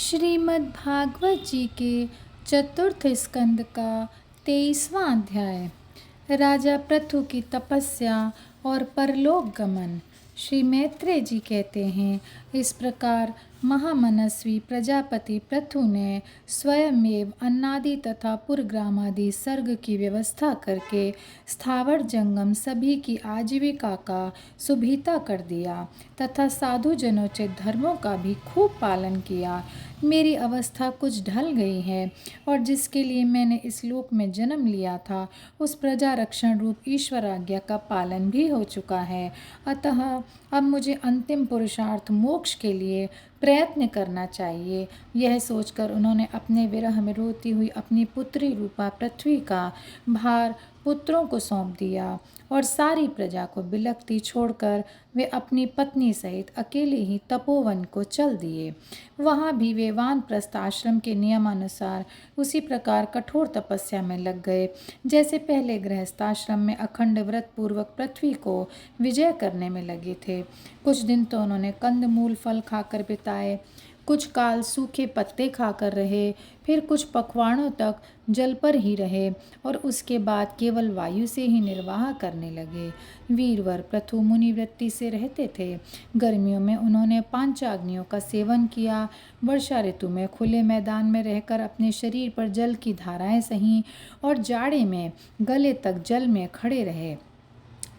श्रीमद् भागवत जी के चतुर्थ स्कंद का 23वां अध्याय। राजा पृथु की तपस्या और परलोक गमन। श्री मैत्रेय जी कहते हैं, इस प्रकार महामनस्वी प्रजापति पृथु ने स्वयमेव अन्नादि तथा पुरग्रामादि सर्ग की व्यवस्था करके स्थावर जंगम सभी की आजीविका का सुभिता कर दिया तथा साधु जनोचित धर्मों का भी खूब पालन किया। मेरी अवस्था कुछ ढल गई है और जिसके लिए मैंने इस लोक में जन्म लिया था उस प्रजा रक्षण रूप ईश्वर आज्ञा का पालन भी हो चुका है। अतः अब मुझे अंतिम पुरुषार्थ मोक्ष के लिए प्रयत्न करना चाहिए। यह सोचकर उन्होंने अपने विरह में रोती हुई अपनी पुत्री रूपा पृथ्वी का भार पुत्रों को सौंप दिया और सारी प्रजा को बिलखती छोड़कर वे अपनी पत्नी सहित अकेले ही तपोवन को चल दिए। वहाँ भी वे वानप्रस्थ आश्रम के नियमानुसार उसी प्रकार कठोर तपस्या में लग गए जैसे पहले गृहस्थाश्रम में अखंड व्रत पूर्वक पृथ्वी को विजय करने में लगे थे। कुछ दिन तो उन्होंने कंदमूल फल खाकर बिताए, कुछ काल सूखे पत्ते खाकर रहे, फिर कुछ पखवाड़ों तक जल पर ही रहे और उसके बाद केवल वायु से ही निर्वाह करने लगे। वीरवर पृथु मुनिवृत्ति से रहते थे। गर्मियों में उन्होंने पांचाग्नियों का सेवन किया। वर्षा ऋतु में खुले मैदान में रहकर अपने शरीर पर जल की धाराएं सहीं और जाड़े में गले तक जल में खड़े रहे।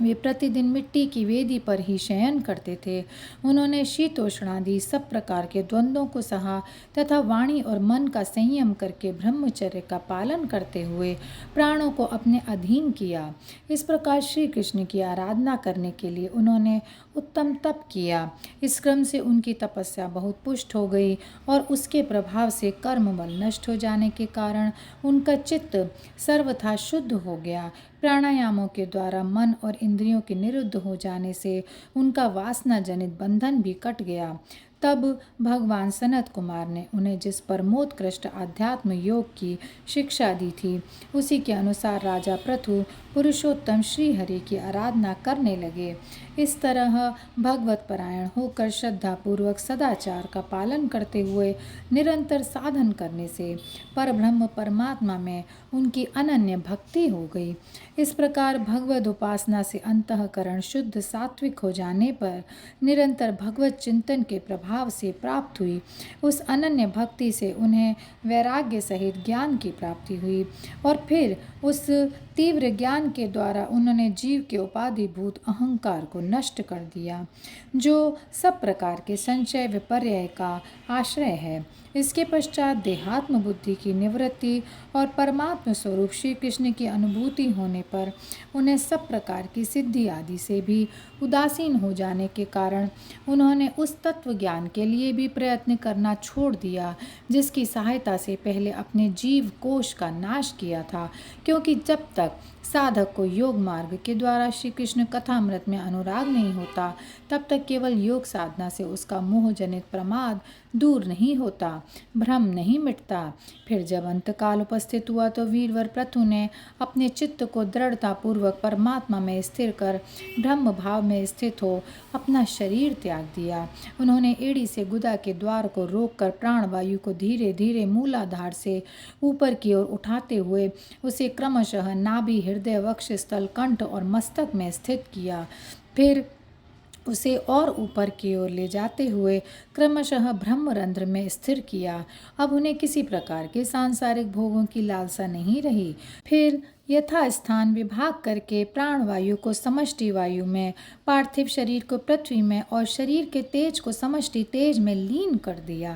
वे प्रतिदिन मिट्टी की वेदी पर ही शयन करते थे। उन्होंने शीतोष्णादि सब प्रकार के द्वंद्वों को सहा तथा वाणी और मन का संयम करके ब्रह्मचर्य का पालन करते हुए प्राणों को अपने अधीन किया। इस प्रकार श्री कृष्ण की आराधना करने के लिए उन्होंने उत्तम तप किया। इस क्रम से उनकी तपस्या बहुत पुष्ट हो गई और उसके प्रभाव से कर्म बल नष्ट हो जाने के कारण उनका चित्त सर्वथा शुद्ध हो गया। प्राणायामों के द्वारा मन और इंद्रियों के निरुद्ध हो जाने से उनका वासना जनित बंधन भी कट गया। तब भगवान सनत कुमार ने उन्हें जिस परमोत्कृष्ट आध्यात्म योग की शिक्षा दी थी उसी के अनुसार राजा पृथु पुरुषोत्तम श्री हरि की आराधना करने लगे। इस तरह भगवत परायण होकर श्रद्धापूर्वक सदाचार का पालन करते हुए निरंतर साधन करने से परब्रह्म परमात्मा में उनकी अनन्य भक्ति हो गई। इस प्रकार भगवद उपासना से अंतःकरण शुद्ध सात्विक हो जाने पर निरंतर भगवत चिंतन के प्रभाव से प्राप्त हुई उस अनन्य भक्ति से उन्हें वैराग्य सहित ज्ञान की प्राप्ति हुई और फिर उस तीव्र ज्ञान के द्वारा उन्होंने जीव के उपाधिभूत अहंकार को नष्ट कर दिया जो सब प्रकार के संशय विपर्यय का आश्रय है। इसके पश्चात देहात्म बुद्धि की निवृत्ति और परमात्म स्वरूप श्री कृष्ण की अनुभूति होने पर उन्हें सब प्रकार की सिद्धि आदि से भी उदासीन हो जाने के कारण उन्होंने उस तत्व ज्ञान के लिए भी प्रयत्न करना छोड़ दिया जिसकी सहायता से पहले अपने जीव कोश का नाश किया था। क्योंकि जब तक साधक को योग मार्ग के द्वारा श्री कृष्ण कथामृत में अनुराग नहीं होता तब तक केवल योग साधना से उसका मोह जनित प्रमाद दूर नहीं होता, भ्रम नहीं मिटता। फिर जब अंतकाल उपस्थित हुआ तो वीरवर पृथु ने अपने चित्त को दृढ़ता पूर्वक परमात्मा में स्थिर कर ब्रह्म भाव में स्थित हो अपना शरीर त्याग दिया। उन्होंने एड़ी से गुदा के द्वार को रोककर प्राणवायु को धीरे धीरे मूलाधार से ऊपर की ओर उठाते हुए उसे क्रमशः नाभि, हृदय, वक्ष स्थल, कंठ और मस्तक में स्थित किया। फिर उसे और ऊपर की ओर ले जाते हुए क्रमशः ब्रह्मरंध्र में स्थिर किया। अब उन्हें किसी प्रकार के सांसारिक भोगों की लालसा नहीं रही। फिर यथा स्थान विभाग करके प्राणवायु को समष्टि वायु में, पार्थिव शरीर को पृथ्वी में और शरीर के तेज को समष्टि तेज में लीन कर दिया।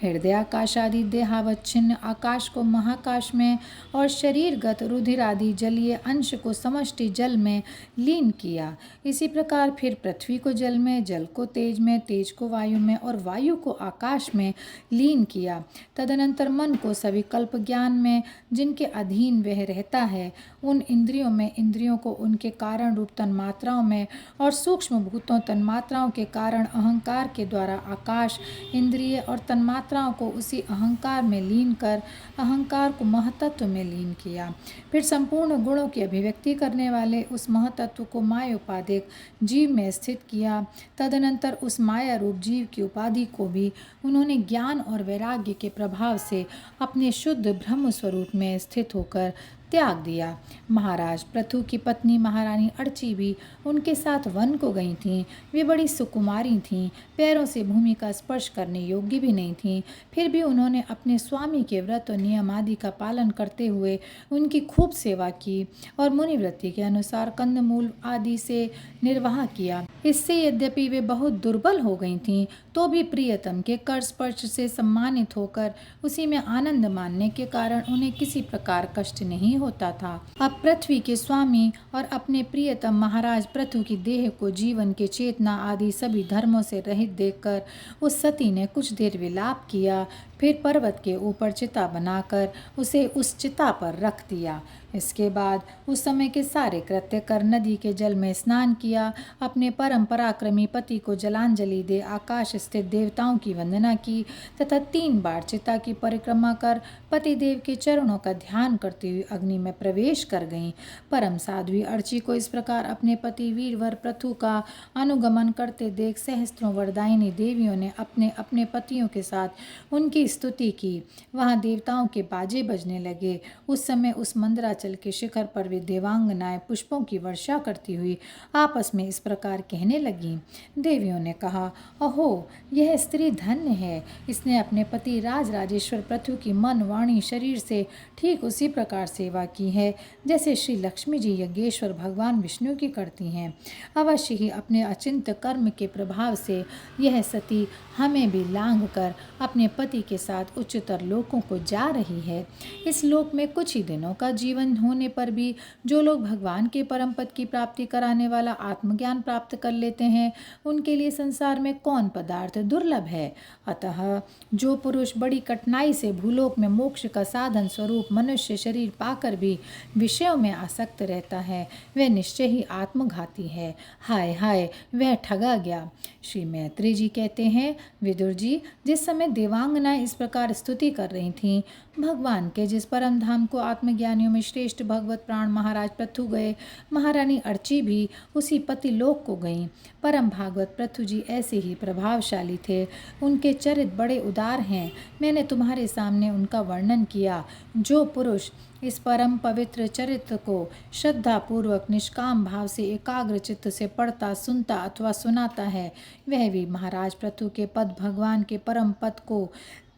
हृदय आकाश आदि देहावच्छिन्न आकाश को महाकाश में और शरीरगत रुधिर आदि जलीय अंश को समष्टि जल में लीन किया। इसी प्रकार फिर पृथ्वी को जल में, जल को तेज में, तेज को वायु में और वायु को आकाश में लीन किया। तदनंतर मन को सविकल्प ज्ञान में, जिनके अधीन वह रहता है, उन इंद्रियों में, इंद्रियों को उनके कारण रूप तन्मात्राओं में और सूक्ष्म भूतों तन्मात्राओं के कारण अहंकार के द्वारा आकाश, इंद्रिय और तन्मात्राओं को उसी अहंकार में लीन कर अहंकार को महतत्व में लीन किया। फिर संपूर्ण गुणों की अभिव्यक्ति करने वाले उस महतत्व को माया उपाधिक जीव में स्थित किया। तदनंतर उस माया रूप जीव की उपाधि आदि को भी उन्होंने ज्ञान और वैराग्य के प्रभाव से अपने शुद्ध ब्रह्म स्वरूप में स्थित होकर त्याग दिया। महाराज पृथु की पत्नी महारानी अर्ची भी उनके साथ वन को गई थीं। वे बड़ी सुकुमारी थीं, पैरों से भूमि का स्पर्श करने योग्य भी नहीं थीं। फिर भी उन्होंने अपने स्वामी के व्रत और नियम आदि का पालन करते हुए उनकी खूब सेवा की और मुनिवृत्ति के अनुसार कंदमूल आदि से निर्वाह किया। इससे यद्यपि वे बहुत दुर्बल हो गई थीं, तो भी प्रियतम के कर स्पर्श से सम्मानित होकर उसी में आनंद मानने के कारण उन्हें किसी प्रकार कष्ट नहीं होता था। अब पृथ्वी के स्वामी और अपने प्रियतम महाराज पृथु की देह को जीवन के चेतना आदि सभी धर्मों से रहित देखकर उस सती ने कुछ देर विलाप किया। फिर पर्वत के ऊपर चिता बनाकर उसे उस चिता पर रख दिया। इसके बाद उस समय के सारे कृत्य कर नदी के जल में स्नान किया, अपने परम पराक्रमी पति को जलांजलि दे आकाश स्थित देवताओं की वंदना की तथा 3 बार चिता की परिक्रमा कर पतिदेव के चरणों का ध्यान करते हुए अग्नि में प्रवेश कर गईं। परम साध्वी अर्ची को इस प्रकार अपने पति वीरवर पृथु का अनुगमन करते देख सहस्त्रों वरदायिनी देवियों ने अपने अपने पतियों के साथ उनकी स्तुति की। वहां देवताओं के बाजे बजने लगे। उस समय उस मंदराचल के शिखर पर वे देवांगनाएं पुष्पों की वर्षा करती हुई आपस में इस प्रकार कहने लगीं। देवियों ने कहा, अहो, यह स्त्री धन्य है। इसने अपने पति राज राजेश्वर पृथु की मन वाणी शरीर से ठीक उसी प्रकार सेवा की है जैसे श्री लक्ष्मी जी यज्ञेश्वर भगवान विष्णु की करती हैं। अवश्य ही अपने अचिंत्य कर्म के प्रभाव से यह सती हमें भी लांघ कर अपने पति के साथ उच्चतर लोकों को जा रही है। इस लोक में कुछ ही दिनों का जीवन होने पर भी जो लोग भगवान के परम पद की प्राप्ति कराने वाला आत्मज्ञान प्राप्त कर लेते हैं, उनके लिए संसार में कौन पदार्थ दुर्लभ है। अतः जो पुरुष बड़ी कठिनाई से भूलोक में मोक्ष का साधन स्वरूप मनुष्य शरीर पाकर भी विषयों में आसक्त रहता है, वह निश्चय ही आत्मघाती है। हाय हाय, वह ठगा गया। श्री मैत्री जी कहते हैं, विदुर जी, जिस समय देवांगनाएं इस प्रकार स्तुति कर रही थीं, भगवान के जिस परम धाम को आत्मज्ञानियों में श्रेष्ठ भगवत प्राण महाराज पृथु गए, महारानी अर्ची भी उसी पति लोक को गईं। परम भागवत पृथु जी ऐसे ही प्रभावशाली थे। उनके चरित्र बड़े उदार हैं। मैंने तुम्हारे सामने उनका वर्णन किया। जो पुरुष इस परम पवित्र चरित्र को श्रद्धा पूर्वक निष्काम भाव से एकाग्र चित्त से पढ़ता, सुनता अथवा सुनाता है, वह भी महाराज पृथु के पद भगवान के परम पद को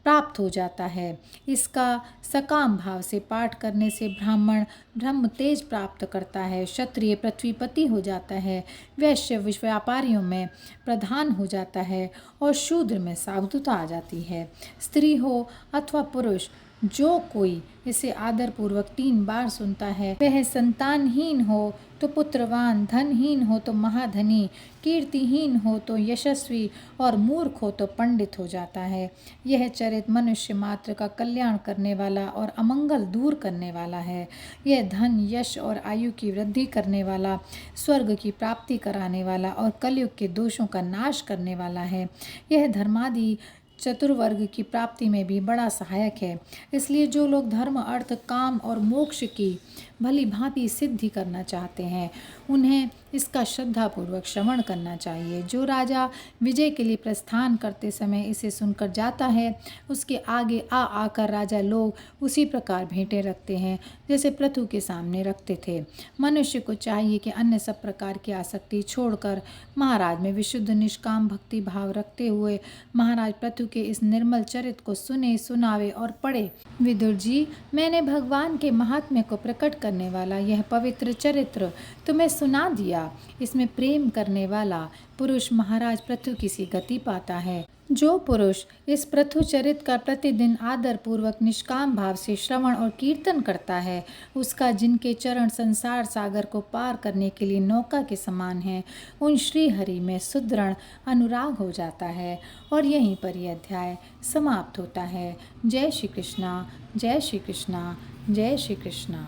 प्राप्त हो जाता है। इसका सकाम भाव से पाठ करने से ब्राह्मण ब्रह्म तेज प्राप्त करता है, क्षत्रिय पृथ्वीपति हो जाता है, वैश्य व्यापारियों में प्रधान हो जाता है और शूद्र में साधुता आ जाती है। स्त्री हो अथवा पुरुष, जो कोई इसे आदरपूर्वक 3 बार सुनता है, वह संतानहीन हो तो पुत्रवान, धनहीन हो तो महाधनी, कीर्तिहीन हो तो यशस्वी और मूर्ख हो तो पंडित हो जाता है। यह चरित्र मनुष्य मात्र का कल्याण करने वाला और अमंगल दूर करने वाला है। यह धन, यश और आयु की वृद्धि करने वाला, स्वर्ग की प्राप्ति कराने वाला और कलयुग के दोषों का नाश करने वाला है। यह धर्मादि चतुर्वर्ग की प्राप्ति में भी बड़ा सहायक है। इसलिए जो लोग धर्म, अर्थ, काम और मोक्ष की भली भांति सिद्धि करना चाहते हैं, उन्हें इसका श्रद्धापूर्वक श्रवण करना चाहिए। जो राजा विजय के लिए प्रस्थान करते समय इसे सुनकर जाता है, उसके आगे आकर राजा लोग उसी प्रकार भेंटें रखते हैं जैसे पृथु के सामने रखते थे। मनुष्य को चाहिए कि अन्य सब प्रकार की आसक्ति छोड़कर महाराज में विशुद्ध निष्काम भक्ति भाव रखते हुए महाराज पृथु के इस निर्मल चरित्र को सुने, सुनावे और पढ़े। विदुर जी, मैंने भगवान के महात्म्य को प्रकट करने वाला यह पवित्र चरित्र तुम्हें सुना दिया। इसमें प्रेम करने वाला पुरुष महाराज पृथु की सी गति पाता है। जो पुरुष इस पृथु चरित्र का प्रतिदिन आदर पूर्वक निष्काम भाव से श्रवण और कीर्तन करता है, उसका जिनके चरण संसार सागर को पार करने के लिए नौका के समान है, उन श्री हरि में सुदृढ़ अनुराग हो जाता है। और यहीं पर यह अध्याय समाप्त होता है। जय श्री कृष्णा, जय श्री कृष्णा, जय श्री कृष्णा।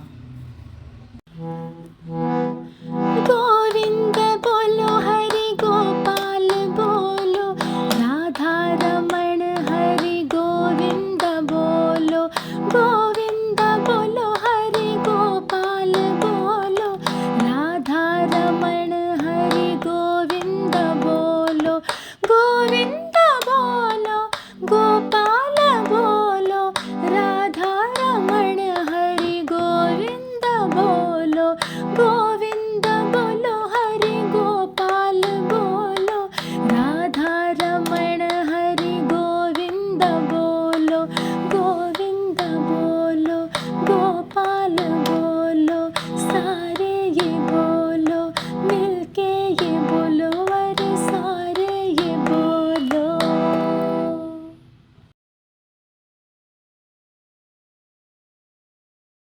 गोविंद बोलो, हरि गोपाल बोलो, राधा रमण हरि गोविंद बोलो, गोविंद